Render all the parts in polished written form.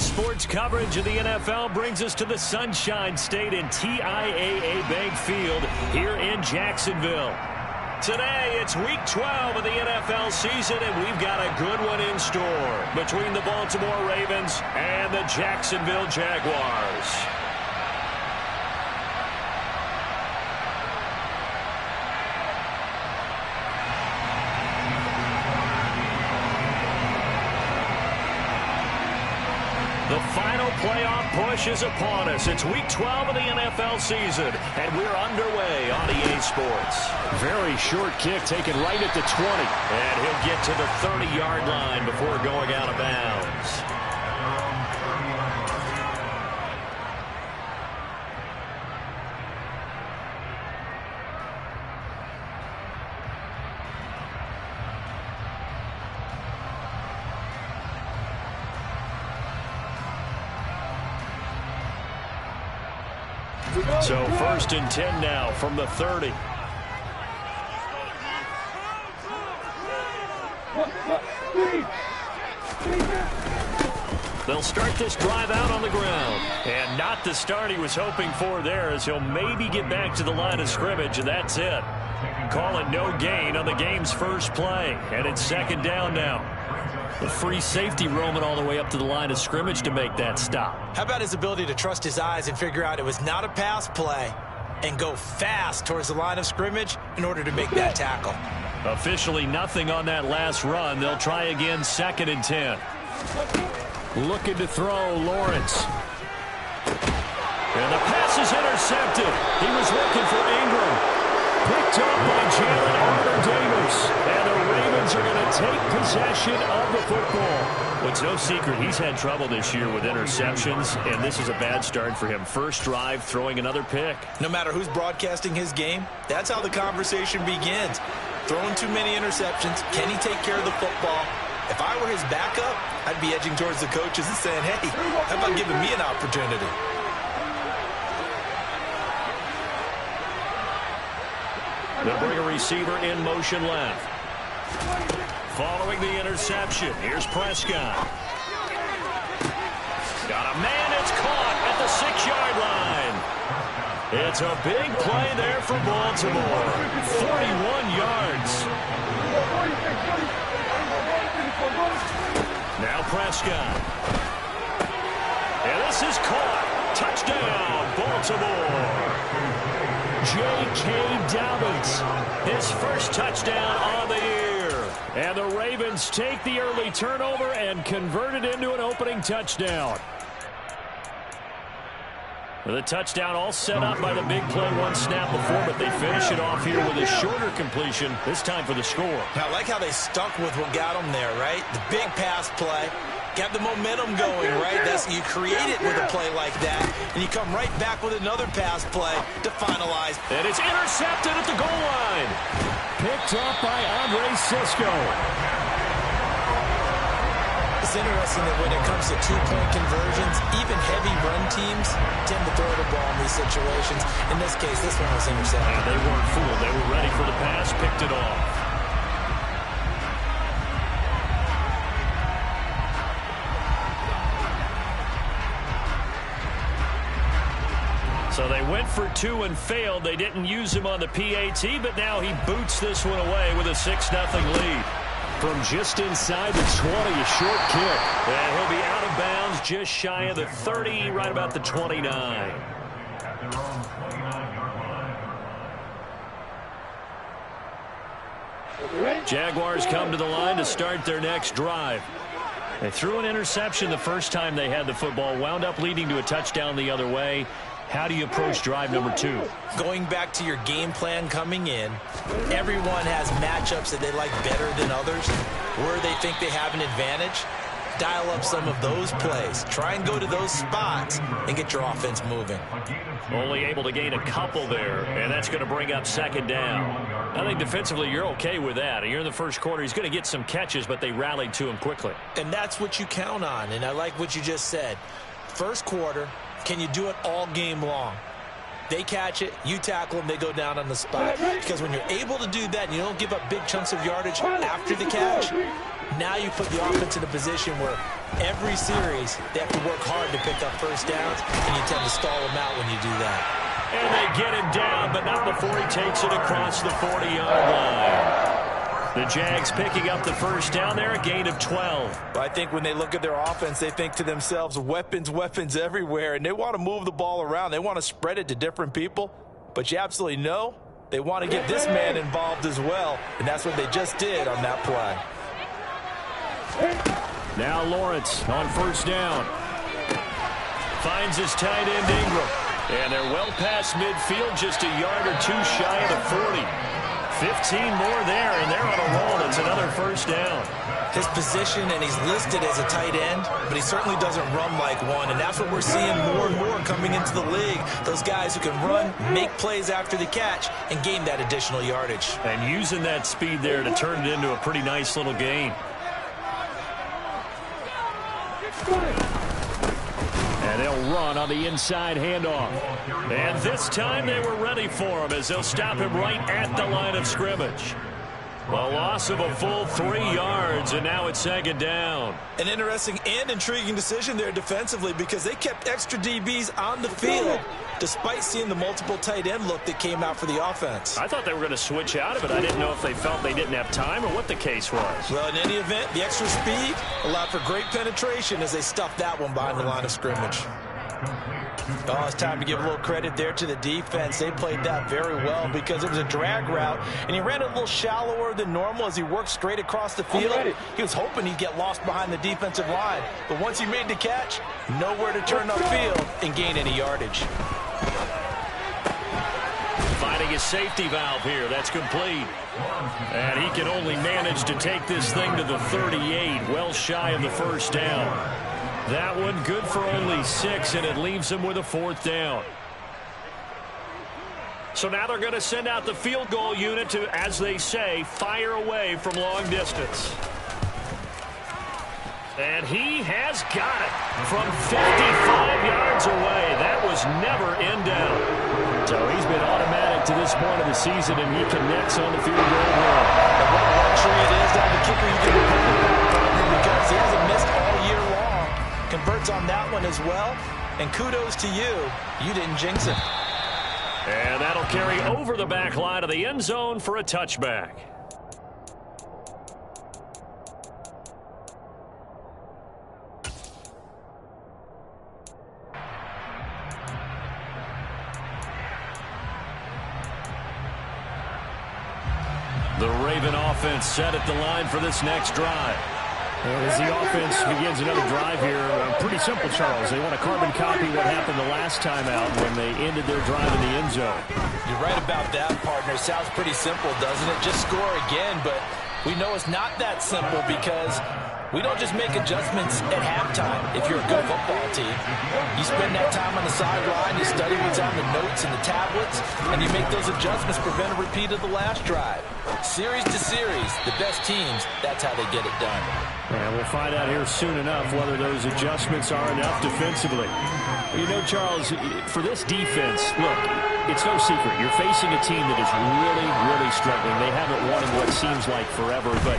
Sports coverage of the NFL brings us to the Sunshine State in TIAA Bank Field here in Jacksonville. Today, it's Week 12 of the NFL season, and we've got a good one in store between the Baltimore Ravens and the Jacksonville Jaguars. The final playoff push is upon us. It's Week 12 of the NFL season, and we're underway on EA Sports. Very short kick taken right at the 20. And he'll get to the 30-yard line before going out of bounds. So 1st and 10 now from the 30. They'll start this drive out on the ground. And not the start he was hoping for there, as he'll maybe get back to the line of scrimmage, and that's it. Calling no gain on the game's first play. And it's 2nd down now. The free safety roaming all the way up to the line of scrimmage to make that stop. How about his ability to trust his eyes and figure out it was not a pass play and go fast towards the line of scrimmage in order to make that tackle? Officially nothing on that last run. They'll try again, 2nd and 10. Looking to throw, Lawrence. And the pass is intercepted. He was looking for Ingram. Picked up by Jalen Armour-Davis. And the Ravens are going to take possession of the football. It's no secret he's had trouble this year with interceptions, and this is a bad start for him. First drive, throwing another pick. No matter who's broadcasting his game, that's how the conversation begins. Throwing too many interceptions. Can he take care of the football? If I were his backup, I'd be edging towards the coaches and saying, hey, how about giving me an opportunity? They'll bring a receiver in motion left. Following the interception, here's Prescott. Got a man, it's caught at the 6-yard line. It's a big play there for Baltimore. 41 yards. Now Prescott. And this is caught. Touchdown, Baltimore. J.K. Dobbins, his first touchdown on the year. And the Ravens take the early turnover and convert it into an opening touchdown. The touchdown all set up by the big play one snap before, but they finish it off here with a shorter completion, this time for the score. Now, I like how they stuck with what got them there, right? The big pass play. Got the momentum going, right? You create it with a play like that, and you come right back with another pass play to finalize. And it's intercepted at the goal line. Picked up by Andre Sisco. It's interesting that when it comes to two-point conversions, even heavy run teams tend to throw the ball in these situations. In this case, this one was intercepted. And they weren't fooled. They were ready for the pass, picked it off. So they went for 2 and failed. They didn't use him on the PAT, but now he boots this one away with a 6-0 lead. From just inside the 20, a short kick. And he'll be out of bounds just shy of the 30, right about the 29. Jaguars come to the line to start their next drive. They threw an interception the first time they had the football, wound up leading to a touchdown the other way. How do you approach drive number 2? Going back to your game plan coming in, everyone has matchups that they like better than others, where they think they have an advantage. Dial up some of those plays. Try and go to those spots and get your offense moving. Only able to gain a couple there, and that's going to bring up 2nd down. I think defensively you're okay with that. You're in the first quarter. He's going to get some catches, but they rallied to him quickly. And that's what you count on, and I like what you just said. First quarter, can you do it all game long? They catch it, you tackle them, they go down on the spot. Because when you're able to do that and you don't give up big chunks of yardage after the catch, Now you put the offense in a position where every series they have to work hard to pick up first downs, and you tend to stall them out when you do that. And they get him down, but not before he takes it across the 40-yard line. The Jags picking up the first down there, a gain of 12. But I think when they look at their offense, they think to themselves, weapons, weapons everywhere, and they want to move the ball around. They want to spread it to different people, but you absolutely know they want to get this man involved as well, and that's what they just did on that play. Now Lawrence on first down. Finds his tight end Ingram. And they're well past midfield, just a yard or two shy of the 40. 15 more there, and they're on a roll. It's another first down. His position, and he's listed as a tight end, but he certainly doesn't run like one, and that's what we're seeing more and more coming into the league. Those guys who can run, make plays after the catch, and gain that additional yardage. And using that speed there to turn it into a pretty nice little gain. And they'll run on the inside handoff. And this time they were ready for him as they'll stop him right at the line of scrimmage. A loss of a full 3 yards, and now it's second down. An interesting and intriguing decision there defensively because they kept extra DBs on the field despite seeing the multiple tight end look that came out for the offense. I thought they were going to switch out of it. I didn't know if they felt they didn't have time or what the case was. Well, in any event, the extra speed allowed for great penetration as they stuffed that one behind the line of scrimmage. Oh, it's time to give a little credit there to the defense. They played that very well because it was a drag route, and he ran it a little shallower than normal as he worked straight across the field. He was hoping he'd get lost behind the defensive line, but once he made the catch, nowhere to turn upfield and gain any yardage. Finding his safety valve here. That's complete. And he can only manage to take this thing to the 38, well shy of the first down. That one good for only 6, and it leaves him with a 4th down. So now they're going to send out the field goal unit to, as they say, fire away from long distance. And he has got it from 55 yards away. That was never in doubt. So he's been automatic to this point of the season, and he connects on the field goal line. And what a luxury it is to have the kicker you can depend on because he hasn't missed all year long. Converts on that one as well, and kudos to you. You didn't jinx it. And that'll carry over the back line of the end zone for a touchback. The Raven offense set at the line for this next drive. As the offense begins another drive here, pretty simple, Charles. They want to carbon copy what happened the last time out when they ended their drive in the end zone. You're right about that, partner. Sounds pretty simple, doesn't it? Just score again, but we know it's not that simple because we don't just make adjustments at halftime if you're a good football team. You spend that time on the sideline, you study what's on the notes and the tablets, and you make those adjustments, prevent a repeat of the last drive. Series to series, the best teams, that's how they get it done. And we'll find out here soon enough whether those adjustments are enough defensively. You know, Charles, for this defense, look, it's no secret. You're facing a team that is really, really struggling. They haven't won in what seems like forever, but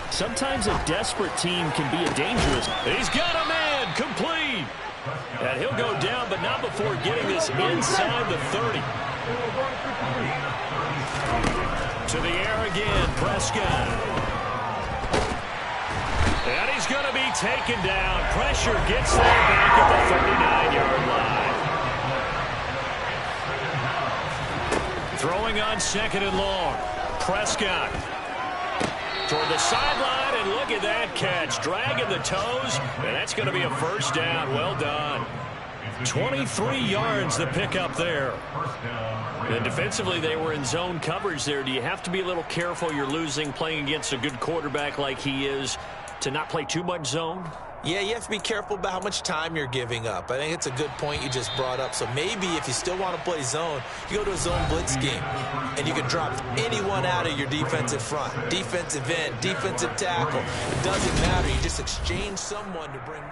sometimes a desperate team can be a dangerous. He's got a man, complete. And he'll go down, but not before getting this inside the 30. To the air again, Prescott. And he's going to be taken down. Pressure gets there back at the 39-yard line. Throwing on second and long. Prescott toward the sideline, and look at that catch. Dragging the toes, and that's going to be a first down. Well done. 23 yards the pickup there. And defensively, they were in zone coverage there. Do you have to be a little careful? You're losing playing against a good quarterback like he is to not play too much zone? Yeah, you have to be careful about how much time you're giving up. I think it's a good point you just brought up. So maybe if you still want to play zone, you go to a zone blitz scheme, and you can drop anyone out of your defensive front. Defensive end, defensive tackle. It doesn't matter. You just exchange someone to bring...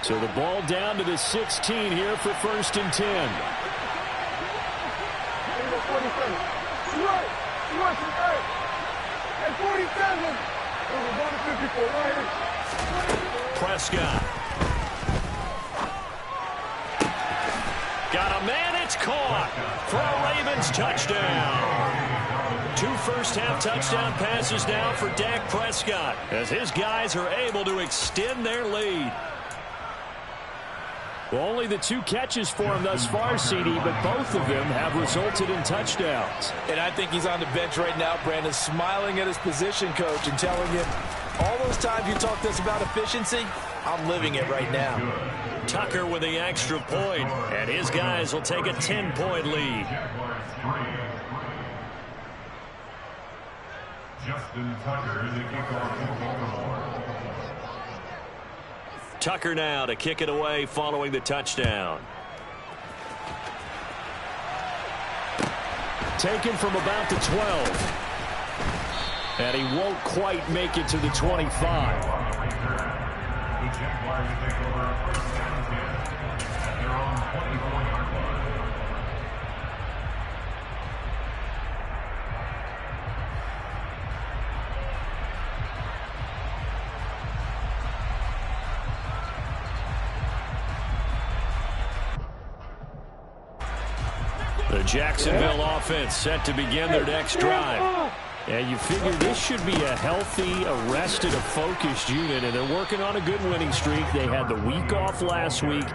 So the ball down to the 16 here for 1st and 10. Prescott. Got a man, it's caught for a Ravens touchdown. 2 first-half touchdown passes now for Dak Prescott as his guys are able to extend their lead. Well, only the 2 catches for him thus far, CD, but both of them have resulted in touchdowns. And I think he's on the bench right now, Brandon, smiling at his position coach and telling him, all those times you talked to us about efficiency, I'm living it right now. Tucker with the extra point, and his guys will take a 10-point lead. Justin Tucker, the kickoff for Baltimore. Tucker now to kick it away following the touchdown. Taken from about the 12. And he won't quite make it to the 25. The Jaguars take over 1st and 10 at their own 24-yard line. The Jacksonville offense set to begin their next drive. And you figure this should be a healthy, arrested, a focused unit, and they're working on a good winning streak. They had the week off last week.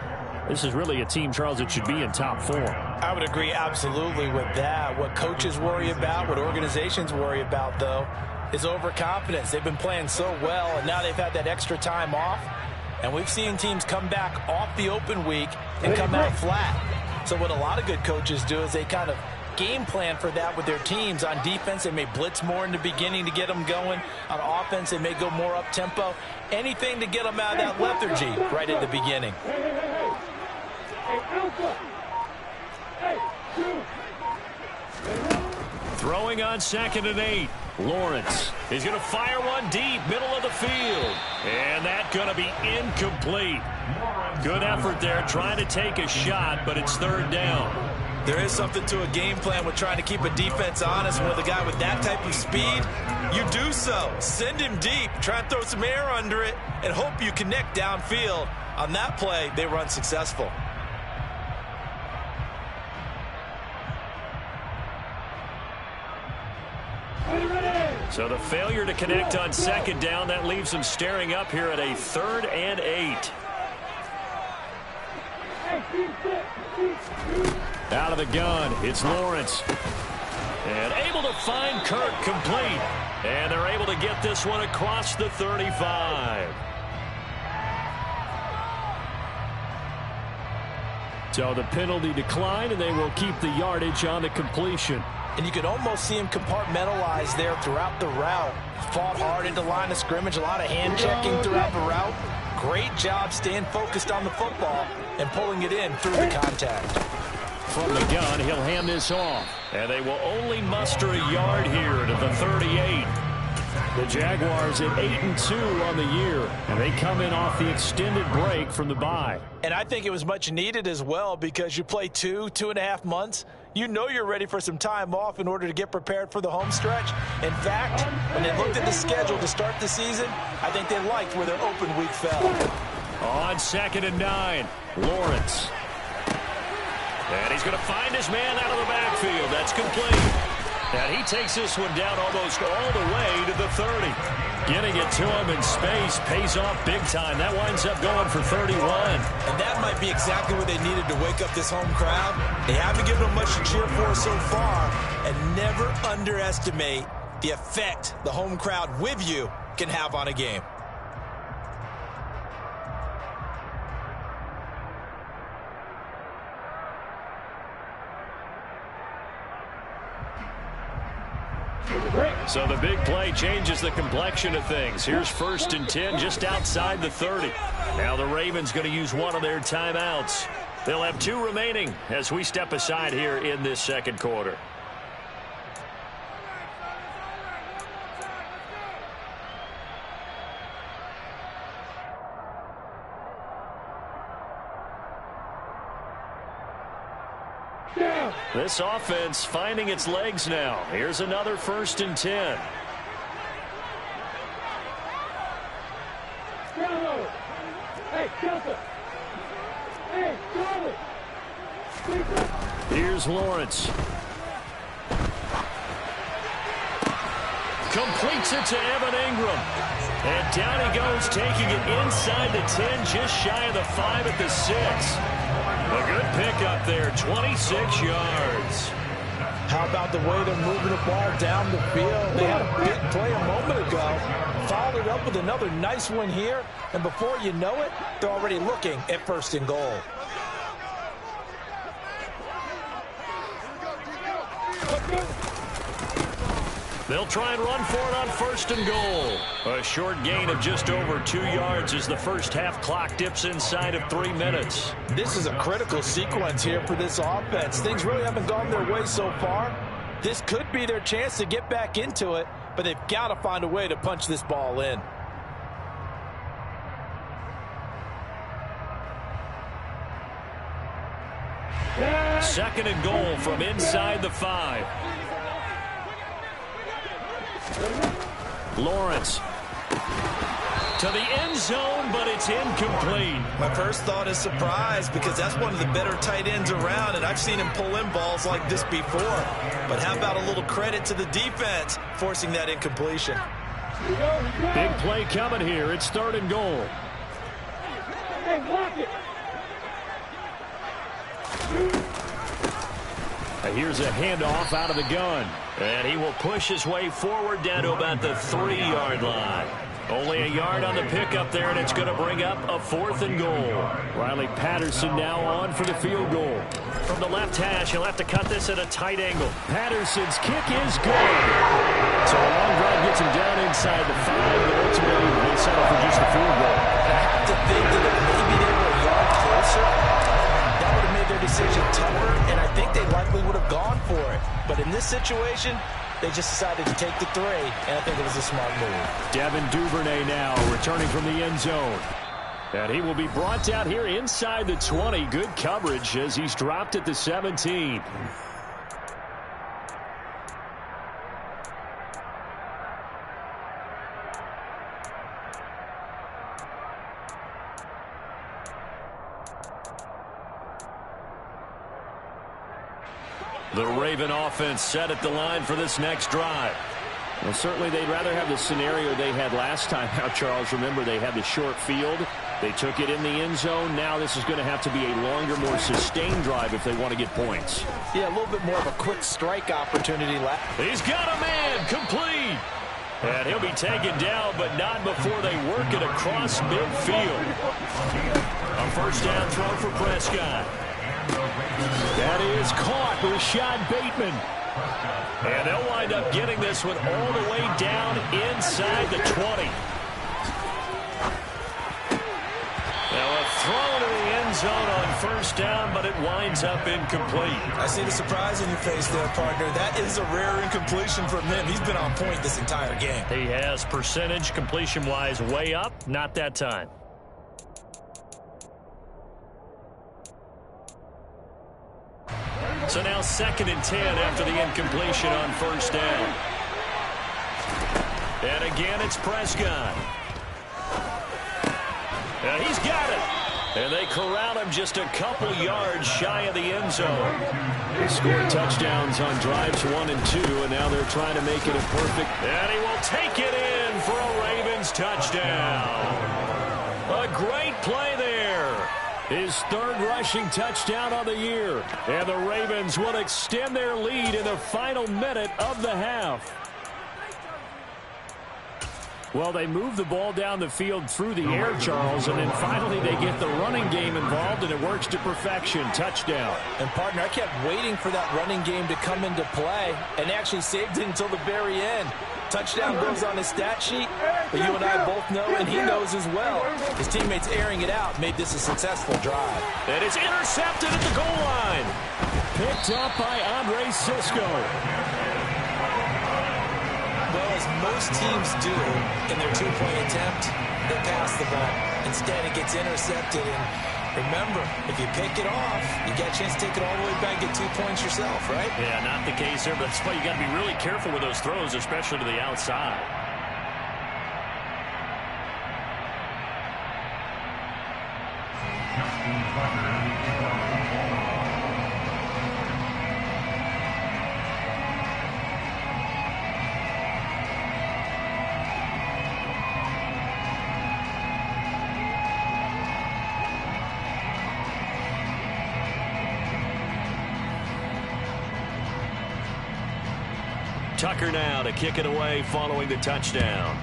This is really a team, Charles, that should be in top form. I would agree absolutely with that. What coaches worry about, what organizations worry about, though, is overconfidence. They've been playing so well, and now they've had that extra time off. And we've seen teams come back off the open week and come out flat. So what a lot of good coaches do is they kind of game plan for that with their teams. On defense, they may blitz more in the beginning to get them going. On offense, they may go more up-tempo. Anything to get them out of that lethargy right at the beginning. Throwing on 2nd and 8. Lawrence. He's going to fire one deep, middle of the field. And that's going to be incomplete. Good effort there trying to take a shot, but it's 3rd down. There is something to a game plan with trying to keep a defense honest. With a guy with that type of speed, you do so. Send him deep, try and throw some air under it, and hope you connect downfield. On that play, they run successful. So the failure to connect on 2nd down, that leaves them staring up here at a 3rd and 8. Out of the gun, it's Lawrence. And able to find Kirk complete. And they're able to get this one across the 35. So the penalty declined, and they will keep the yardage on the completion. And you can almost see him compartmentalize there throughout the route. Fought hard into line of scrimmage, a lot of hand checking throughout the route. Great job staying focused on the football and pulling it in through the contact. From the gun, he'll hand this off. And they will only muster a yard here to the 38. The Jaguars at 8-2 on the year, and they come in off the extended break from the bye. And I think it was much needed as well, because you play 2.5 months. You know you're ready for some time off in order to get prepared for the home stretch. In fact, when they looked at the schedule to start the season, I think they liked where their open week fell. On 2nd and 9, Lawrence. And he's going to find his man out of the backfield. That's complete. And he takes this one down almost all the way to the 30. Getting it to him in space pays off big time. That winds up going for 31. And that might be exactly what they needed to wake up this home crowd. They haven't given them much to cheer for so far. And never underestimate the effect the home crowd with you can have on a game. So the big play changes the complexion of things. Here's 1st and 10 just outside the 30. Now the Ravens going to use one of their timeouts. They'll have 2 remaining as we step aside here in this 2nd quarter. This offense finding its legs now. Here's another 1st and 10. Here's Lawrence. Completes it to Evan Ingram. And down he goes, taking it inside the 10, just shy of the 5 at the 6. A good pickup there, 26 yards. How about the way they're moving the ball down the field? They had a big play a moment ago. Followed it up with another nice one here. And before you know it, they're already looking at 1st and goal. They'll try and run for it on 1st and goal. A short gain of just over 2 yards as the first half clock dips inside of 3 minutes. This is a critical sequence here for this offense. Things really haven't gone their way so far. This could be their chance to get back into it, but they've got to find a way to punch this ball in. Second and goal from inside the 5. Lawrence to the end zone, but it's incomplete. My first thought is surprise, because that's one of the better tight ends around, and I've seen him pull in balls like this before. But how about a little credit to the defense forcing that incompletion? Big play coming here. It's 3rd and goal. Hey, block it. Here's a handoff out of the gun. And he will push his way forward down to about the 3-yard line. Only a yard on the pickup there, and it's going to bring up a 4th and goal. Riley Patterson now on for the field goal. From the left hash, he'll have to cut this at a tight angle. Patterson's kick is good. So a long drive gets him down inside the 5, but ultimately they settle for just the field goal. I have to think that if maybe they were a yard closer, that would have made their decision tougher, and I think they likely would have gone for it. But in this situation, they just decided to take the 3, and I think it was a smart move. Devin Duvernay now returning from the end zone. And he will be brought down here inside the 20. Good coverage as he's dropped at the 17. The Raven offense set at the line for this next drive. Well, certainly they'd rather have the scenario they had last time out, Charles. Remember, they had the short field. They took it in the end zone. Now this is going to have to be a longer, more sustained drive if they want to get points. Yeah, a little bit more of a quick strike opportunity left. He's got a man, complete. And he'll be taken down, but not before they work it across midfield. A 1st down throw for Prescott. That is caught. Rashad Bateman. And they'll wind up getting this one all the way down inside the 20. Now a throw to the end zone on 1st down, but it winds up incomplete. I see the surprise in your face there, partner. That is a rare incompletion from him. He's been on point this entire game. He has percentage completion-wise way up. Not that time. So now 2nd and 10 after the incompletion on 1st down. And again, it's Prescott. And he's got it. And they corral him just a couple yards shy of the end zone. They scored touchdowns on drives 1 and 2, and now they're trying to make it a perfect. And he will take it in for a Ravens touchdown. A great play there. His 3rd rushing touchdown of the year. And the Ravens will extend their lead in the final minute of the half. Well, they move the ball down the field through the air, Charles, and then finally they get the running game involved, and it works to perfection. Touchdown. And, partner, I kept waiting for that running game to come into play, and actually saved it until the very end. Touchdown goes on his stat sheet, but you and I both know, and he knows as well, his teammates airing it out made this a successful drive. And it's intercepted at the goal line. Picked up by Andre Sisco. Well, as most teams do in their 2-point attempt, they pass the ball. Instead, it gets intercepted, and Remember, if you pick it off, you got a chance to take it all the way back and get 2 points yourself, right? Yeah, not the case there, but that's why you got to be really careful with those throws, especially to the outside. Tucker now to kick it away following the touchdown.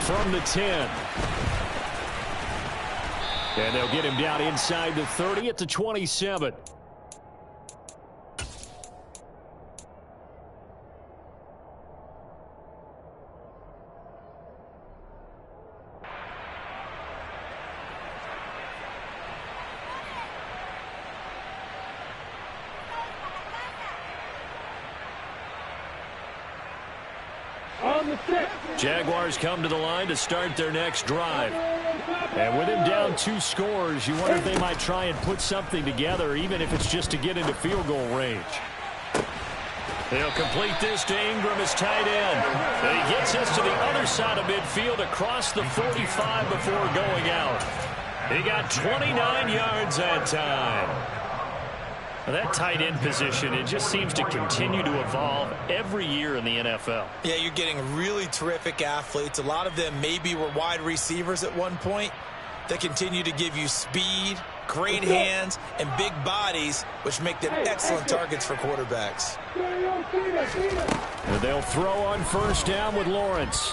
From the 10. And they'll get him down inside the 30 at the 27. Jaguars come to the line to start their next drive. And with him down 2 scores, you wonder if they might try and put something together, even if it's just to get into field goal range. They'll complete this to Ingram as tight end. And he gets us to the other side of midfield across the 45 before going out. He got 29 yards that time. That tight end position, it just seems to continue to evolve every year in the NFL. Yeah, you're getting really terrific athletes. A lot of them maybe were wide receivers at one point. They continue to give you speed, great hands, and big bodies, which make them excellent targets for quarterbacks. And they'll throw on first down with Lawrence.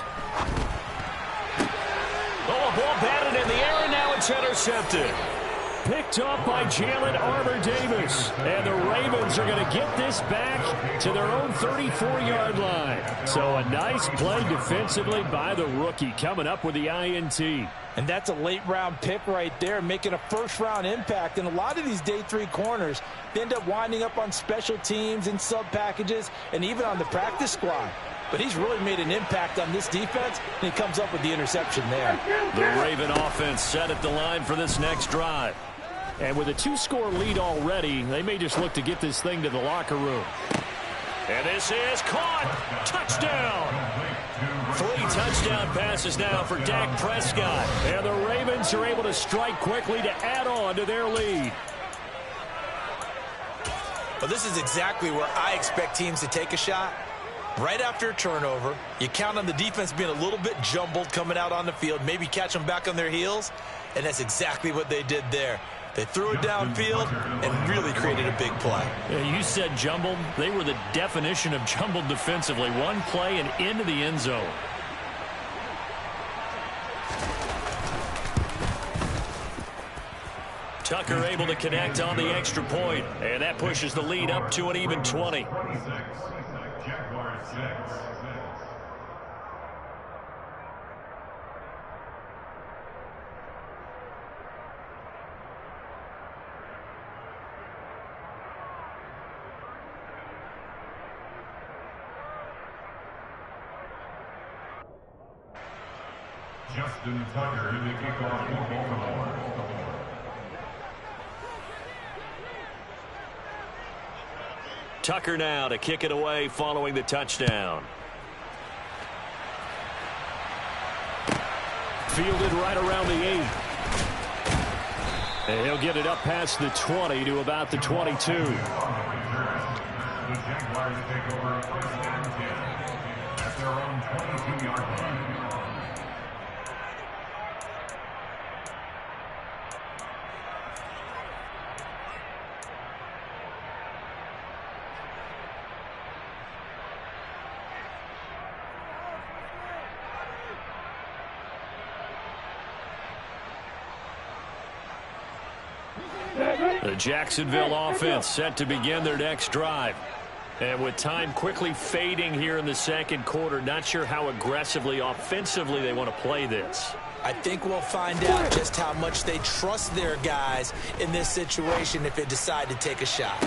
Oh, a ball batted in the air, and now it's intercepted. Picked up by Jalen Armour-Davis. And the Ravens are going to get this back to their own 34-yard line. So a nice play defensively by the rookie, coming up with the INT. And that's a late-round pick right there, making a first-round impact. And a lot of these day 3 corners, they end up winding up on special teams and sub-packages and even on the practice squad. But he's really made an impact on this defense, and he comes up with the interception there. The Raven offense set at the line for this next drive. And with a 2-score lead already, they may just look to get this thing to the locker room. And this is caught. Touchdown. 3 touchdown passes now for Dak Prescott. And the Ravens are able to strike quickly to add on to their lead. Well, this is exactly where I expect teams to take a shot. Right after a turnover, you count on the defense being a little bit jumbled coming out on the field, maybe catch them back on their heels, and that's exactly what they did there. They threw it downfield and really created a big play. Yeah, you said jumbled. They were the definition of jumbled defensively. One play and into the end zone. Tucker able to connect on the extra point, and that pushes the lead up to an even 20. Justin Tucker in the kickoff for Baltimore. Tucker now to kick it away following the touchdown. Fielded right around the 8. And he'll get it up past the 20 to about the 22. The Jaguars take over first and 10 at their own 22-yard line. The Jacksonville offense set to begin their next drive. And with time quickly fading here in the second quarter, not sure how aggressively, offensively they want to play this. I think we'll find out just how much they trust their guys in this situation if they decide to take a shot.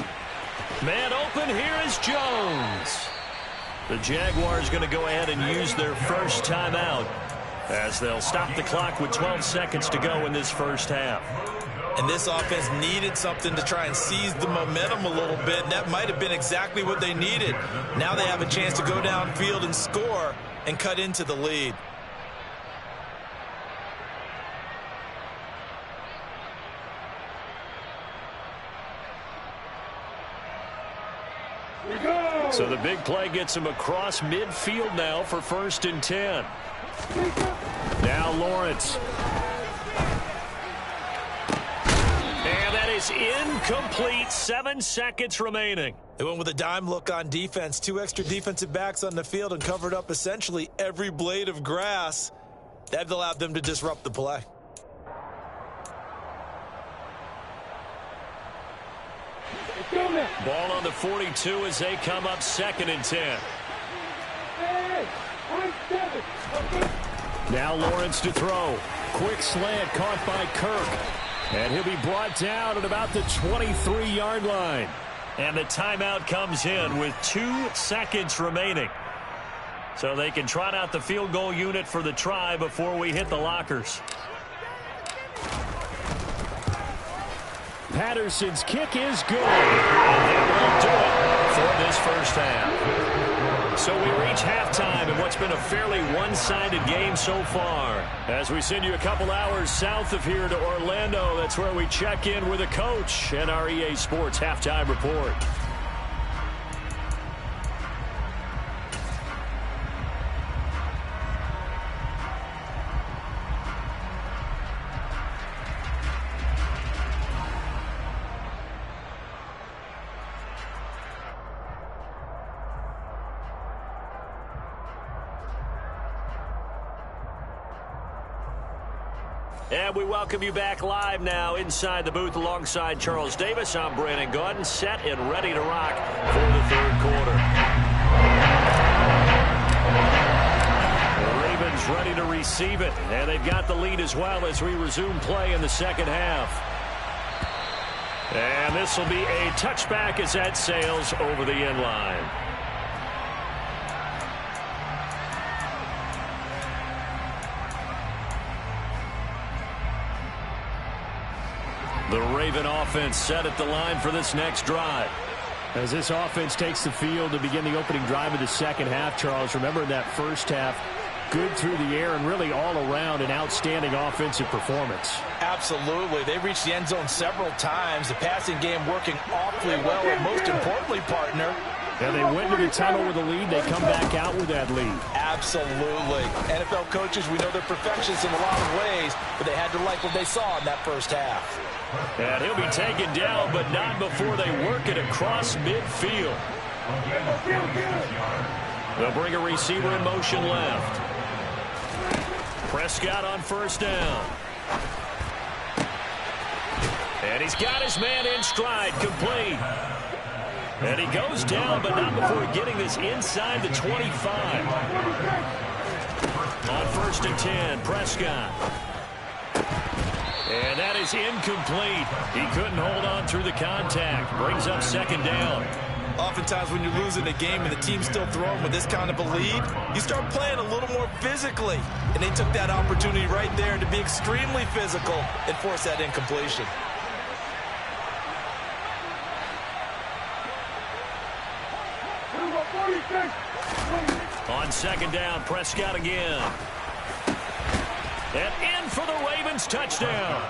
Man open, here is Jones. The Jaguars going to go ahead and use their first timeout. as they'll stop the clock with 12 seconds to go in this first half. And this offense needed something to try and seize the momentum a little bit, and that might have been exactly what they needed. Now they have a chance to go downfield and score and cut into the lead. So the big play gets him across midfield now for 1st and 10. Now Lawrence. And that is incomplete. 7 seconds remaining. They went with a dime look on defense. 2 extra defensive backs on the field and covered up essentially every blade of grass. That allowed them to disrupt the play. Ball on the 42 as they come up 2nd and 10. Now Lawrence to throw. Quick slant caught by Kirk. And he'll be brought down at about the 23-yard line. And the timeout comes in with 2 seconds remaining. So they can trot out the field goal unit for the try before we hit the lockers. Patterson's kick is good. And that will do it for this first half. So we reach halftime in what's been a fairly one-sided game so far. As we send you a couple hours south of here to Orlando, that's where we check in with a coach and our EA Sports Halftime Report. And we welcome you back live now inside the booth alongside Charles Davis. I'm Brandon Gaudin, set and ready to rock for the 3rd quarter. The Ravens ready to receive it, and they've got the lead as well as we resume play in the 2nd half. And this will be a touchback as that sails over the end line. The Raven offense set at the line for this next drive. As this offense takes the field to begin the opening drive of the 2nd half, Charles, remember in that first half, good through the air and really all around an outstanding offensive performance. Absolutely. They reached the end zone several times. The passing game working awfully well, and most importantly, partner, and they went to the tunnel with a lead. They come back out with that lead. Absolutely. NFL coaches, we know they're perfectionists in a lot of ways, but they had to like what they saw in that first half. And he'll be taken down, but not before they work it across midfield. They'll bring a receiver in motion left. Prescott on 1st down. And he's got his man in stride, complete. And he goes down, but not before getting this inside the 25. On 1st and 10, Prescott. And that is incomplete. He couldn't hold on through the contact. Brings up 2nd down. Oftentimes when you're losing a game and the team's still throwing with this kind of a lead, you start playing a little more physically. And they took that opportunity right there to be extremely physical and force that incompletion. On 2nd down, Prescott again. And in for the Ravens touchdown.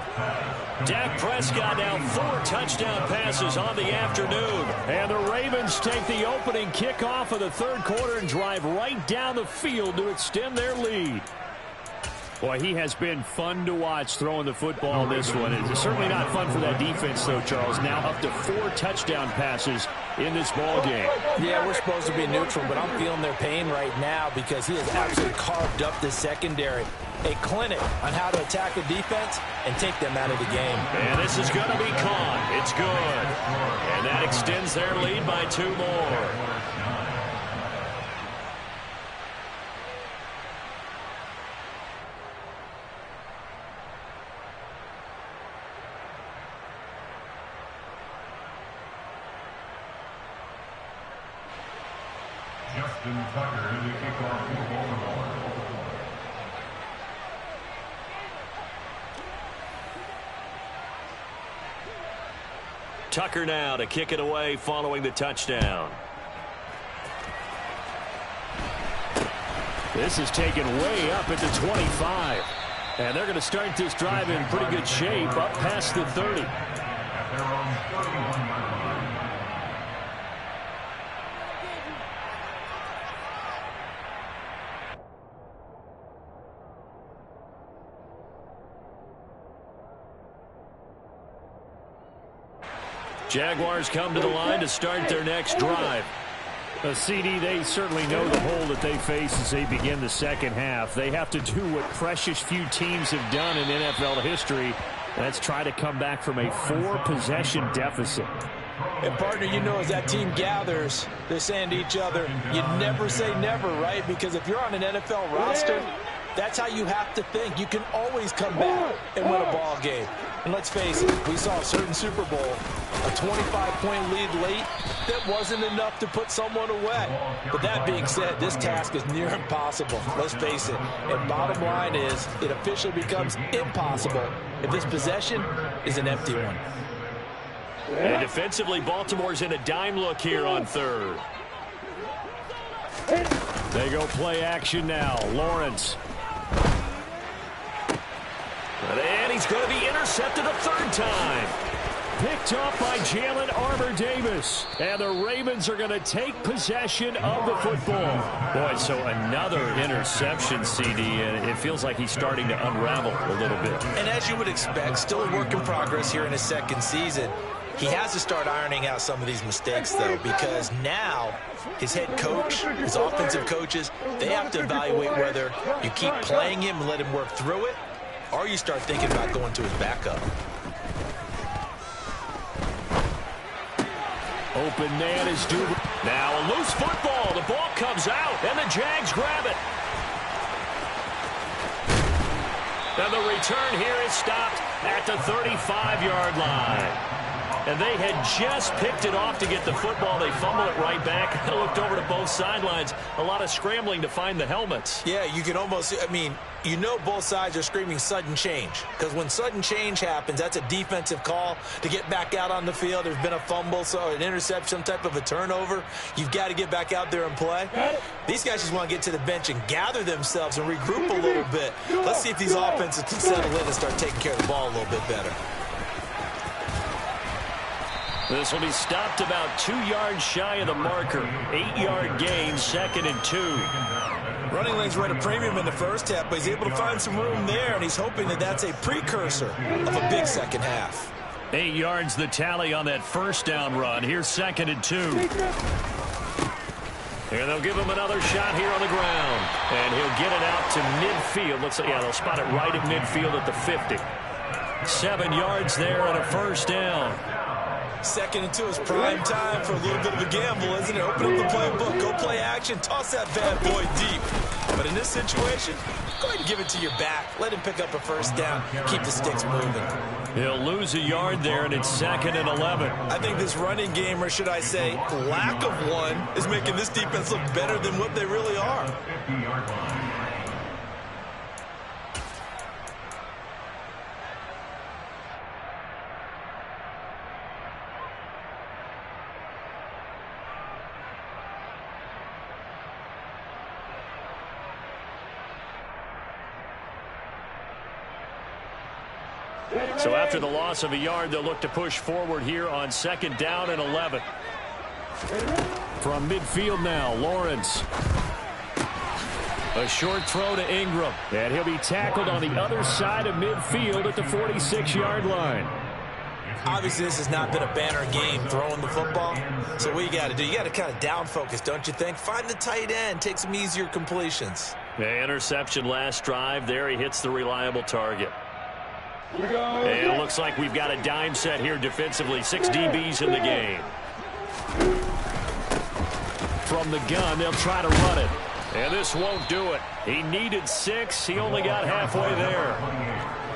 Dak Prescott now 4 touchdown passes on the afternoon. And the Ravens take the opening kickoff of the 3rd quarter and drive right down the field to extend their lead. Boy, he has been fun to watch throwing the football in this one. It's certainly not fun for that defense, though, Charles. Now up to 4 touchdown passes in this ball game. Yeah, we're supposed to be neutral, but I'm feeling their pain right now because he has absolutely carved up the secondary. A clinic on how to attack a defense and take them out of the game. And this is going to be caught. It's good. And that extends their lead by 2 more. Justin Tucker in the kickoff field goal. Tucker now to kick it away following the touchdown. This is taken way up at the 25. And they're going to start this drive in pretty good shape up past the 30. Jaguars come to the line to start their next drive. A CD, they certainly know the hole that they face as they begin the second half. They have to do what precious few teams have done in NFL history. That's try to come back from a 4-possession deficit. And, partner, you know, as that team gathers, they're saying to each other, you never say never, right? Because if you're on an NFL roster, that's how you have to think. You can always come back and win a ball game. And let's face it, we saw a certain Super Bowl, a 25-point lead late, that wasn't enough to put someone away. But that being said, this task is near impossible. Let's face it. And bottom line is, it officially becomes impossible if this possession is an empty one. And defensively, Baltimore's in a dime look here on third. They go play action now. Lawrence. And he's going to be intercepted a third time. Picked off by Jalen Armour-Davis. And the Ravens are going to take possession of the football. Boy, so another interception, CD, and it feels like he's starting to unravel a little bit. And as you would expect, still a work in progress here in his second season. He has to start ironing out some of these mistakes, though, because now his head coach, his offensive coaches, they have to evaluate whether you keep playing him and let him work through it, or you start thinking about going to his backup. Open man is due. Now a loose football. The ball comes out, and the Jags grab it. And the return here is stopped at the 35-yard line. And they had just picked it off to get the football. They fumble it right back. I looked over to both sidelines. A lot of scrambling to find the helmets. Yeah, you can almost, I mean, you know both sides are screaming sudden change. Because when sudden change happens, that's a defensive call to get back out on the field. There's been a fumble, so an interception, some type of a turnover. You've got to get back out there and play. These guys just want to get to the bench and gather themselves and regroup a little bit. Let's see if these offenses can settle in and start taking care of the ball a little bit better. This will be stopped about 2 yards shy of the marker. 8-yard gain, 2nd and 2. Running lanes were at a premium in the first half, but he's able to find some room there, and he's hoping that that's a precursor of a big second half. 8 yards the tally on that first down run. Here's 2nd and 2. And they'll give him another shot here on the ground. And he'll get it out to midfield. Looks like, yeah, they'll spot it right at midfield at the 50. 7 yards there and a first down. 2nd and 2 is prime time for a little bit of a gamble, isn't it? Open up the playbook, go play action, toss that bad boy deep. But in this situation, go ahead and give it to your back. Let him pick up a first down, keep the sticks moving. He'll lose a yard there, and it's 2nd and 11. I think this running game, or should I say lack of one, is making this defense look better than what they really are. 50-yard line. So after the loss of a yard, they'll look to push forward here on 2nd down and 11. From midfield now, Lawrence. A short throw to Ingram. And he'll be tackled on the other side of midfield at the 46-yard line. Obviously, this has not been a banner game throwing the football. So what you got to do, you got to kind of down focus, don't you think? Find the tight end, take some easier completions. The interception last drive. There he hits the reliable target. And it looks like we've got a dime set here defensively. 6 DBs in the game. From the gun, they'll try to run it. And this won't do it. He needed 6. He only got halfway there.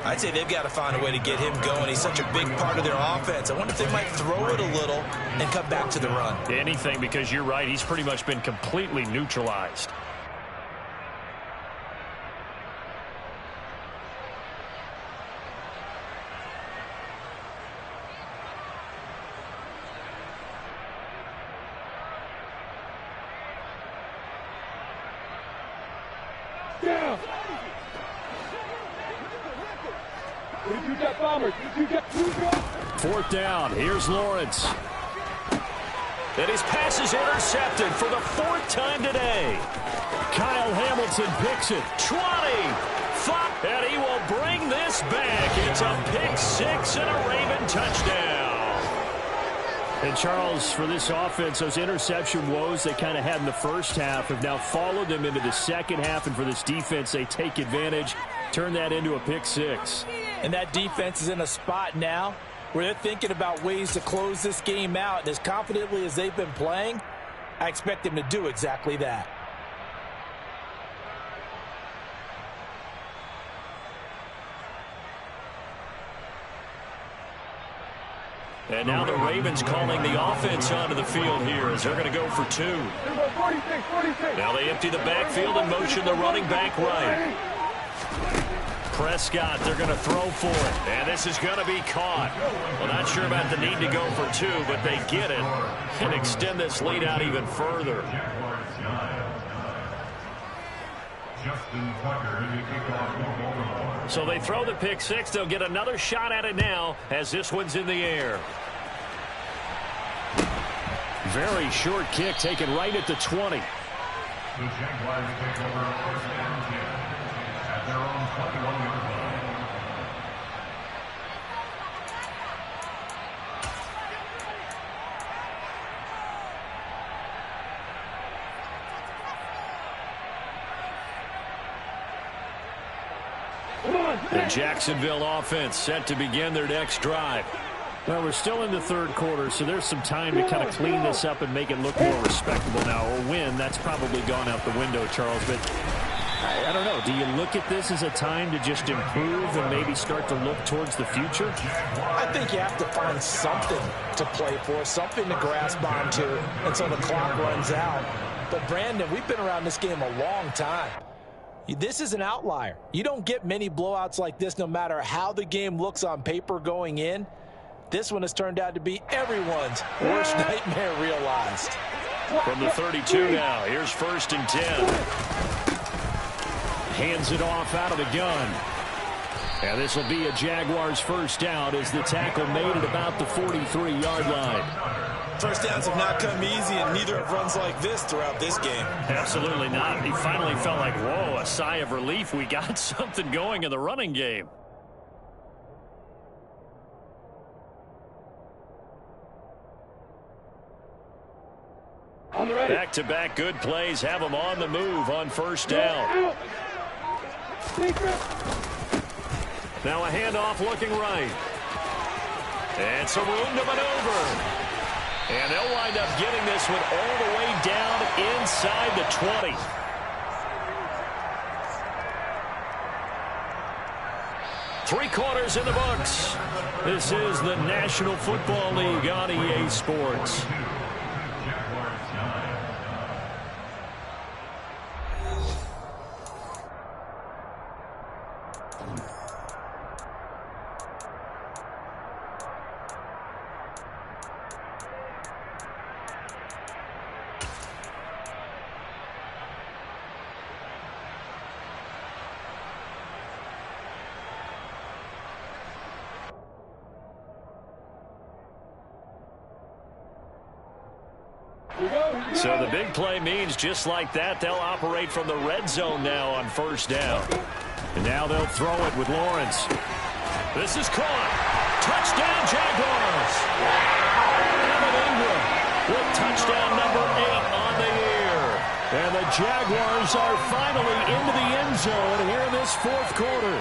I'd say they've got to find a way to get him going. He's such a big part of their offense. I wonder if they might throw it a little and come back to the run. Anything, because you're right. He's pretty much been completely neutralized. You got bombers. You got 2 guys. Fourth down. Here's Lawrence. And his pass is intercepted for the 4th time today. Kyle Hamilton picks it. 20, 5, and he will bring this back. It's a pick 6 and a Raven touchdown. And Charles, for this offense, those interception woes they kind of had in the first half have now followed them into the second half. And for this defense, they take advantage, turn that into a pick 6. And that defense is in a spot now where they're thinking about ways to close this game out. And as confidently as they've been playing, I expect them to do exactly that. And now the Ravens calling the offense onto the field here as they're going to go for 2. 46. Now they empty the backfield and motion the running back right. Prescott, they're going to throw for it. And this is going to be caught. Well, not sure about the need to go for 2, but they get it and extend this lead out even further. So they throw the pick 6. They'll get another shot at it now as this one's in the air. Very short kick taken right at the 20. The Jaguars take over 1st and 10 at their own 21-yard line. The Jacksonville offense set to begin their next drive. Well, we're still in the third quarter, so there's some time to kind of clean this up and make it look more respectable now. Or win, that's probably gone out the window, Charles. But I don't know. Do you look at this as a time to just improve and maybe start to look towards the future? I think you have to find something to play for, something to grasp onto until the clock runs out. But, Brandon, we've been around this game a long time. This is an outlier. You don't get many blowouts like this no matter how the game looks on paper going in. This one has turned out to be everyone's worst nightmare realized. From the 32 now, here's 1st and 10. Hands it off out of the gun. And this will be a Jaguars first down as the tackle made at about the 43-yard line. First downs have not come easy, and neither have runs like this throughout this game. Absolutely not. He finally felt like, whoa, a sigh of relief. We got something going in the running game. Back-to-back good plays have them on the move on 1st down. Now a handoff looking right. And some room to maneuver. And they'll wind up getting this one all the way down inside the 20. Three quarters in the books. This is the National Football League on EA Sports. So the big play means just like that, they'll operate from the red zone now on 1st down. And now they'll throw it with Lawrence. This is caught. Touchdown, Jaguars. Evan Ingram with touchdown number 8 on the year. And the Jaguars are finally into the end zone here in this 4th quarter.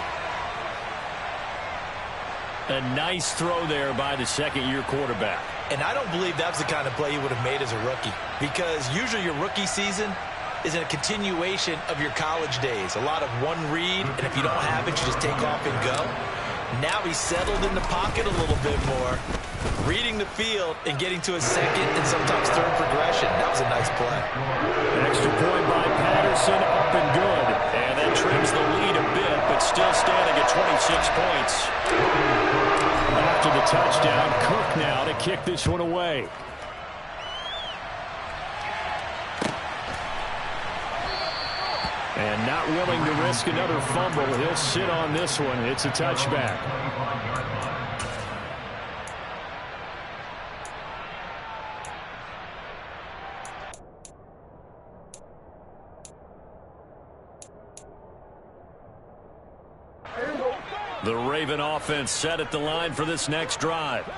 A nice throw there by the second-year quarterback. And I don't believe that was the kind of play he would have made as a rookie, because usually your rookie season is a continuation of your college days. A lot of one read, and if you don't have it, you just take off and go. Now he's settled in the pocket a little bit more, reading the field and getting to a second and sometimes third progression. That was a nice play. An extra point by Patterson, up and good. And that trims the lead a bit, but still standing at 26 points. After the touchdown, Cook now to kick this one away. And not willing to risk another fumble. He'll sit on this one. It's a touchback. The Raven offense set at the line for this next drive.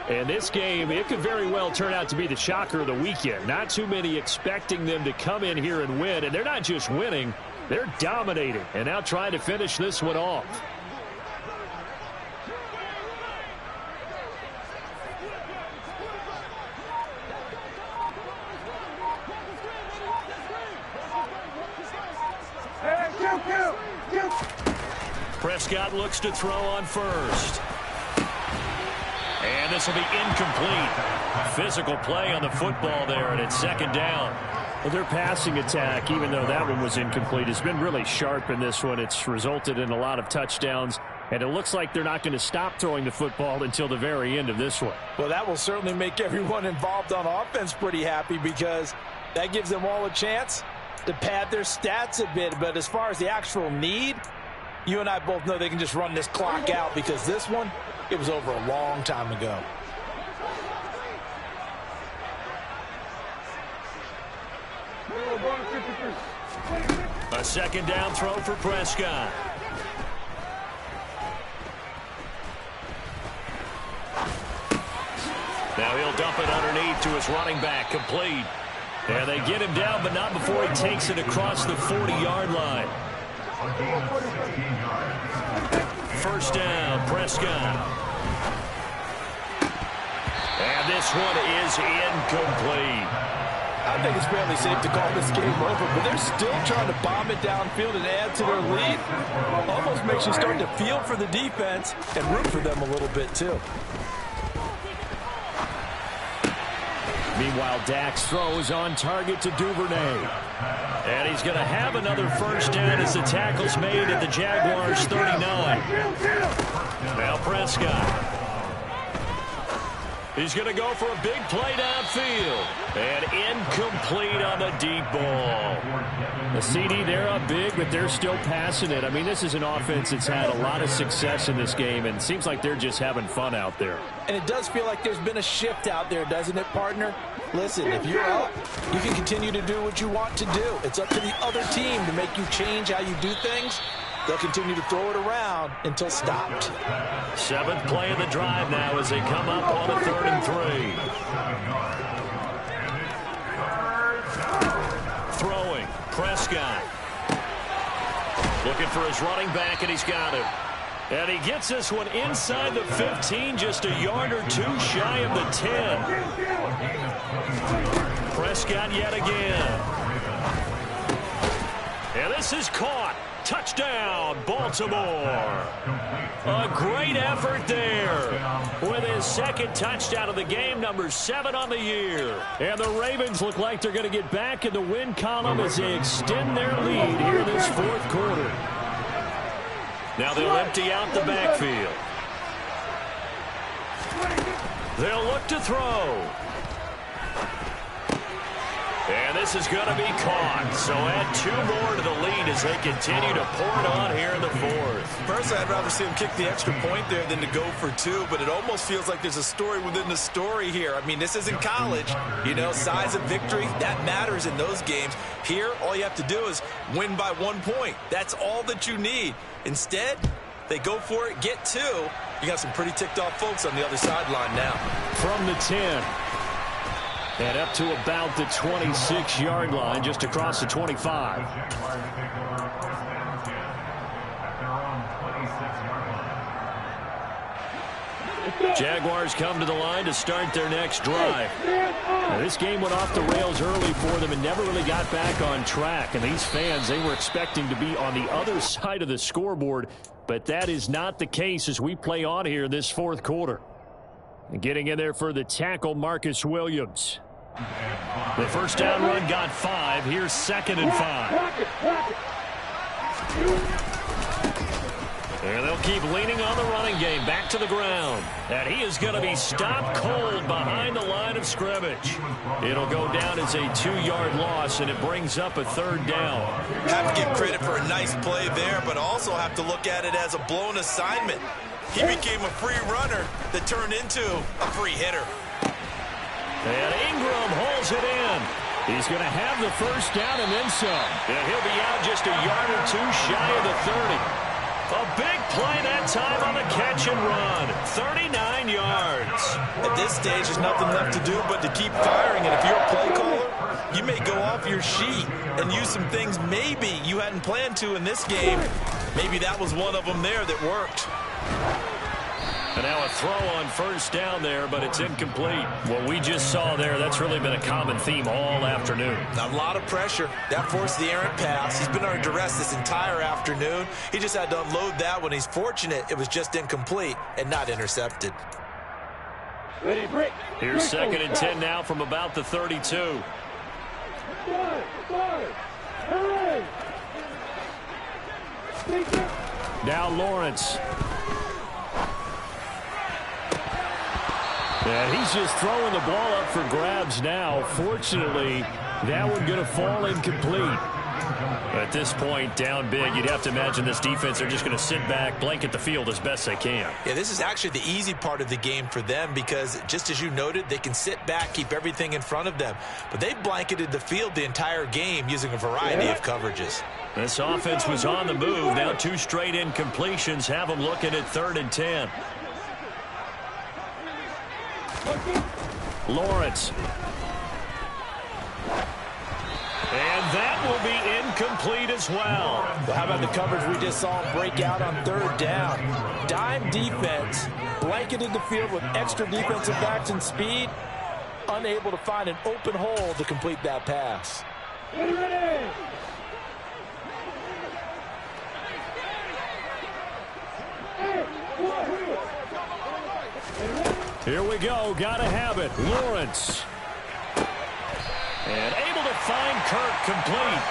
And this game, it could very well turn out to be the shocker of the weekend. Not too many expecting them to come in here and win. And they're not just winning, they're dominating. And now trying to finish this one off. Prescott looks to throw on first. And this will be incomplete. Physical play on the football there, and it's second down. Well, their passing attack, even though that one was incomplete, has been really sharp in this one. It's resulted in a lot of touchdowns, and it looks like they're not going to stop throwing the football until the very end of this one. Well, that will certainly make everyone involved on offense pretty happy because that gives them all a chance to pad their stats a bit. But as far as the actual need, you and I both know they can just run this clock out because this one, it was over a long time ago. A second down throw for Prescott. Now he'll dump it underneath to his running back, complete. And they get him down, but not before he takes it across the 40-yard line. First down, Prescott. And this one is incomplete. I think it's fairly safe to call this game over, but they're still trying to bomb it downfield and add to their lead. Almost makes you start to feel for the defense and root for them a little bit, too. Meanwhile, Dax throws on target to Duvernay. And he's going to have another first down as the tackle's made at the Jaguars' 39. Now Prescott. He's going to go for a big play downfield. And incomplete on the deep ball. The CD, they're up big, but they're still passing it. I mean, this is an offense that's had a lot of success in this game, and it seems like they're just having fun out there. And it does feel like there's been a shift out there, doesn't it, partner? Listen, if you're up, you can continue to do what you want to do. It's up to the other team to make you change how you do things. They'll continue to throw it around until stopped. Seventh play of the drive now as they come up on a 3rd and 3. Throwing, Prescott. Looking for his running back, and he's got him. And he gets this one inside the 15, just a yard or two shy of the 10. Prescott yet again. And this is caught. Touchdown, Baltimore. A great effort there with his second touchdown of the game, number 7 on the year. And the Ravens look like they're going to get back in the win column as they extend their lead here this 4th quarter. Now they'll empty out the backfield. They'll look to throw. And this is going to be caught. So add 2 more to the lead as they continue to pour it on here in the 4th. Personally, I'd rather see him kick the extra point there than to go for 2, but it almost feels like there's a story within the story here. I mean, this isn't college. You know, size of victory, that matters in those games. Here, all you have to do is win by 1 point. That's all that you need. Instead, they go for it, get 2. You got some pretty ticked off folks on the other sideline now. From the 10. And up to about the 26-yard line, just across the 25. Jaguars come to the line to start their next drive. Now, this game went off the rails early for them and never really got back on track. And these fans, they were expecting to be on the other side of the scoreboard. But that is not the case as we play on here this 4th quarter. And getting in there for the tackle, Marcus Williams. The first down run got 5. Here's 2nd and 5. And they'll keep leaning on the running game. Back to the ground. And he is going to be stopped cold behind the line of scrimmage. It'll go down as a 2-yard loss, and it brings up a 3rd down. Have to give credit for a nice play there, but also have to look at it as a blown assignment. He became a free runner that turned into a free hitter. And Ingram holds it in. He's going to have the 1st down and then some. And he'll be out just a yard or 2 shy of the 30. A big play that time on the catch and run. 39 yards. At this stage, there's nothing left to do but to keep firing. And if you're a play caller, you may go off your sheet and use some things maybe you hadn't planned to in this game. Maybe that was one of them there that worked. And now a throw on 1st down there, but it's incomplete. What we just saw there, that's really been a common theme all afternoon. A lot of pressure. That forced the errant pass. He's been under duress this entire afternoon. He just had to unload that one. He's fortunate it was just incomplete and not intercepted. Here's 2nd and 10 now from about the 32. Now Lawrence. And he's just throwing the ball up for grabs now. Fortunately, that one going to fall incomplete. At this point, down big, you'd have to imagine this defense, they're just going to sit back, blanket the field as best they can. Yeah, this is actually the easy part of the game for them because, just as you noted, they can sit back, keep everything in front of them. But they blanketed the field the entire game using a variety of coverages. This offense was on the move. Now 2 straight incompletions have them looking at 3rd and 10. Lawrence. And that will be incomplete as well. How about the coverage we just saw break out on 3rd down? Dime defense, blanketed the field with extra defensive backs and speed, unable to find an open hole to complete that pass. Ready. Here we go. Gotta have it. Lawrence. And able to find Kirk complete.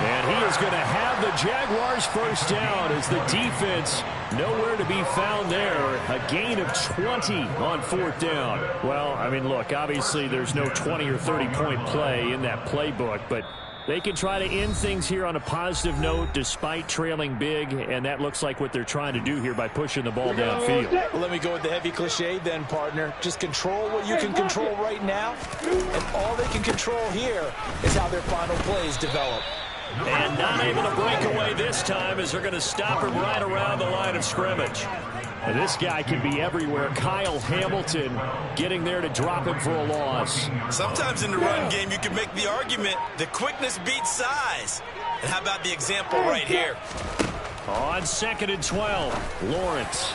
And he is going to have the Jaguars 1st down as the defense nowhere to be found there. A gain of 20 on 4th down. Well, I mean, look, obviously there's no 20 or 30-point play in that playbook, but they can try to end things here on a positive note despite trailing big, and that looks like what they're trying to do here by pushing the ball downfield. Well, let me go with the heavy cliche then, partner. Just control what you can control right now, and all they can control here is how their final plays develop. And not able to break away this time as they're going to stop him right around the line of scrimmage. And this guy can be everywhere. Kyle Hamilton getting there to drop him for a loss. Sometimes in the run game, you can make the argument that quickness beats size. And how about the example right here? On 2nd and 12, Lawrence.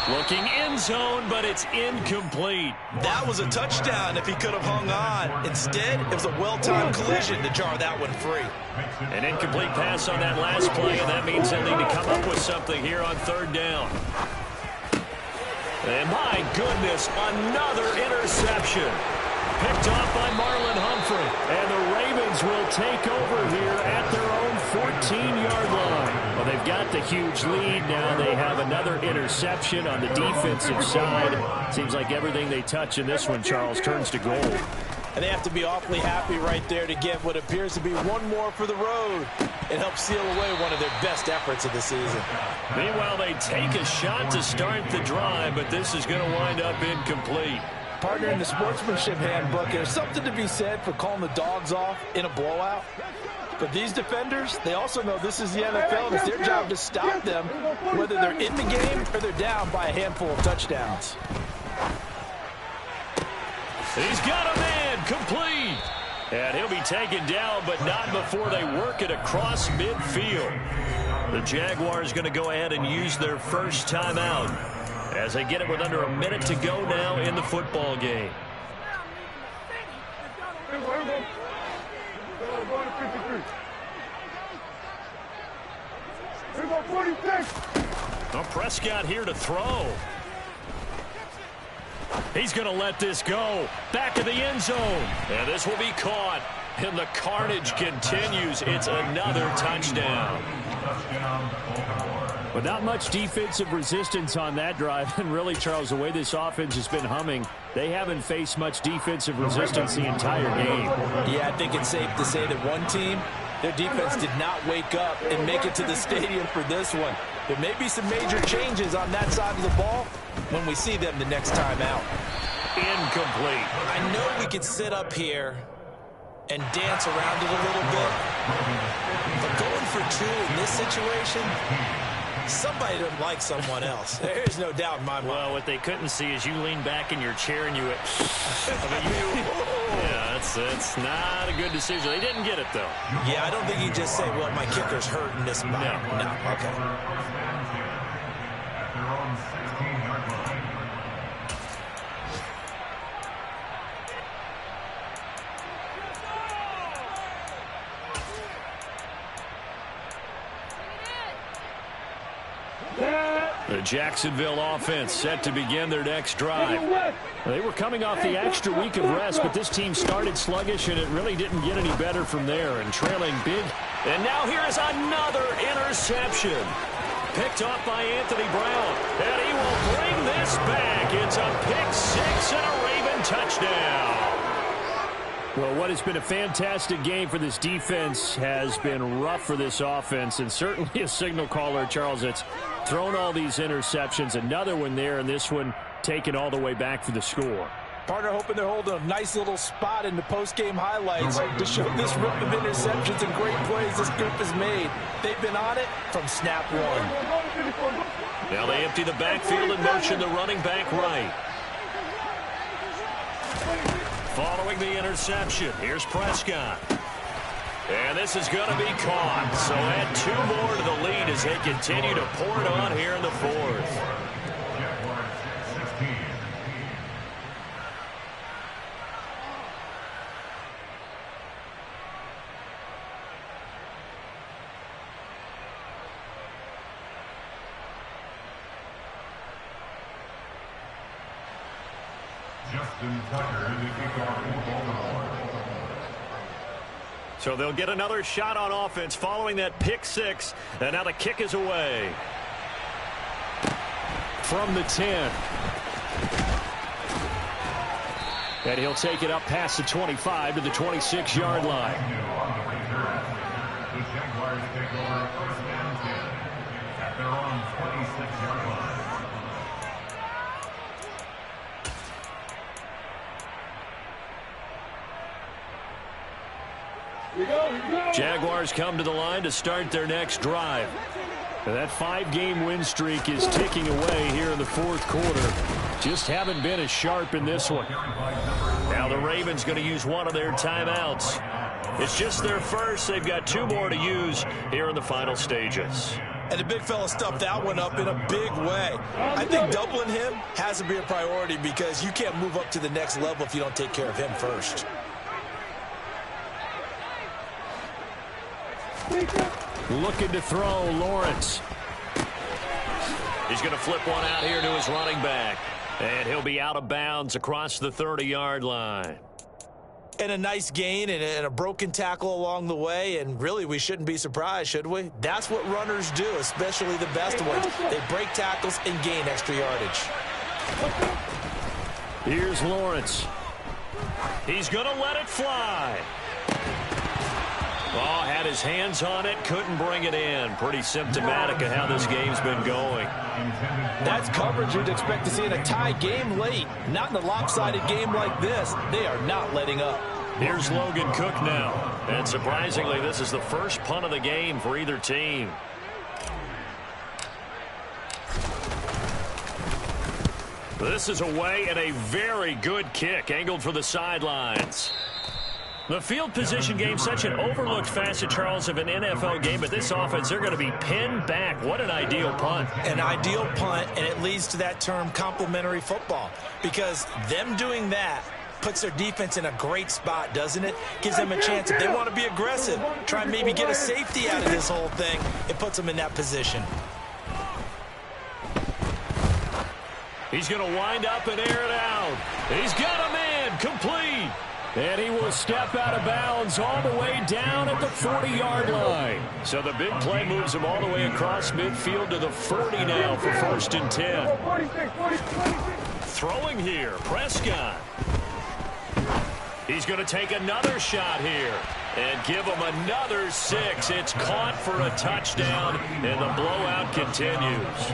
Looking end zone, but it's incomplete. That was a touchdown if he could have hung on. Instead, it was a well-timed collision to jar that one free. An incomplete pass on that last play, and that means they'll need to come up with something here on 3rd down. And my goodness, another interception. Picked off by Marlon Humphrey. And the Ravens will take over here at their own 14-yard line. Well, they've got the huge lead. Now they have another interception on the defensive side. Seems like everything they touch in this one, Charles, turns to gold. And they have to be awfully happy right there to get what appears to be one more for the road. It helps seal away one of their best efforts of the season. Meanwhile, they take a shot to start the drive, but this is going to wind up incomplete. Partner, in the sportsmanship handbook, there's something to be said for calling the dogs off in a blowout. But these defenders, they also know this is the NFL, and it's their job to stop them, whether they're in the game or they're down by a handful of touchdowns. He's got a man complete. And he'll be taken down, but not before they work it across midfield. The Jaguars going to go ahead and use their first timeout as they get it with under a minute to go now in the football game. Well, Prescott here to throw. He's going to let this go. Back of the end zone. And this will be caught. And the carnage continues. It's another touchdown. But not much defensive resistance on that drive. And really, Charles, the way this offense has been humming, they haven't faced much defensive resistance the entire game. Yeah, I think it's safe to say that one team, their defense did not wake up and make it to the stadium for this one. There may be some major changes on that side of the ball when we see them the next time out. Incomplete. I know we could sit up here and dance around it a little bit, but going for two in this situation, somebody doesn't like someone else. There's no doubt in my mind. Well, what they couldn't see is you lean back in your chair and you went, yeah, it's not a good decision. They didn't get it, though. Yeah, I don't think you just say, well, my kicker's hurt in this spot. No. Okay. At their own 16-yard line. The Jacksonville offense set to begin their next drive. They were coming off the extra week of rest, but this team started sluggish, and it really didn't get any better from there, and trailing big. And now here is another interception. Picked off by Anthony Brown. And he will bring this back. It's a pick six and a Raven touchdown. Well, what has been a fantastic game for this defense has been rough for this offense, and certainly a signal caller, Charles, that's thrown all these interceptions. Another one there, and this one taken all the way back for the score. Partner hoping they're holding a nice little spot in the post-game highlights to show this rip of interceptions and great plays this group has made. They've been on it from snap one. Now they empty the backfield and motion the running back right. Following the interception, here's Prescott. And this is going to be caught. So add two more to the lead as they continue to pour it on here in the fourth. Justin Tucker in the kickoff for So they'll get another shot on offense following that pick six. And now the kick is away. From the 10. And he'll take it up past the 25 to the 26-yard line. The Jaguars take over first and 10 at their own 26-yard line. Jaguars come to the line to start their next drive. That 5-game win streak is ticking away here in the fourth quarter. Just haven't been as sharp in this one. Now the Ravens going to use one of their timeouts. It's just their first. They've got two more to use here in the final stages. And the big fella stuffed that one up in a big way. I think doubling him has to be a priority because you can't move up to the next level if you don't take care of him first. Looking to throw, Lawrence. He's going to flip one out here to his running back. And he'll be out of bounds across the 30-yard line. And a nice gain and a broken tackle along the way. And really, we shouldn't be surprised, should we? That's what runners do, especially the best ones. They break tackles and gain extra yardage. Here's Lawrence. He's going to let it fly. Oh, had his hands on it, couldn't bring it in. Pretty symptomatic of how this game's been going. That's coverage you'd expect to see in a tie game late. Not in a lopsided game like this. They are not letting up. Here's Logan Cook now. And surprisingly, this is the first punt of the game for either team. This is away and a very good kick, angled for the sidelines. The field position game, such an overlooked facet, Charles, of an NFL game, but this offense, they're going to be pinned back. What an ideal punt. An ideal punt, and it leads to that term complementary football, because them doing that puts their defense in a great spot, doesn't it? Gives them a chance. If they want to be aggressive, try and maybe get a safety out of this whole thing, it puts them in that position. He's going to wind up and air it out. He's got a man complete. And he will step out of bounds all the way down at the 40-yard line. So the big play moves him all the way across midfield to the 40 now for 1st and 10. 46, 46. Throwing here, Prescott. He's going to take another shot here and give him another 6. It's caught for a touchdown, and the blowout continues.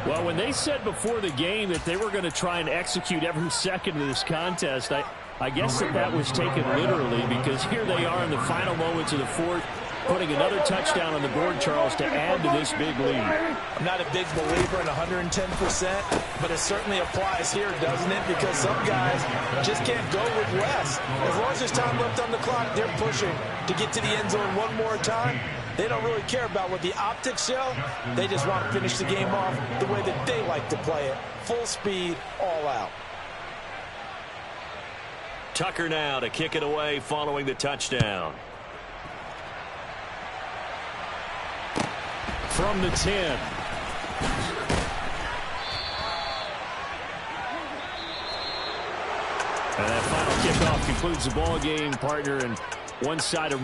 Well, when they said before the game that they were going to try and execute every second of this contest, I guess that was taken literally, because here they are in the final moments of the fourth, putting another touchdown on the board, Charles, to add to this big lead. I'm not a big believer in 110%, but it certainly applies here, doesn't it? Because some guys just can't go with less. As long as there's time left on the clock, they're pushing to get to the end zone one more time. They don't really care about what the optics show. They just want to finish the game off the way that they like to play it. Full speed, all out. Tucker now to kick it away following the touchdown. From the 10. And that final kickoff concludes the ball game, partner, and one side of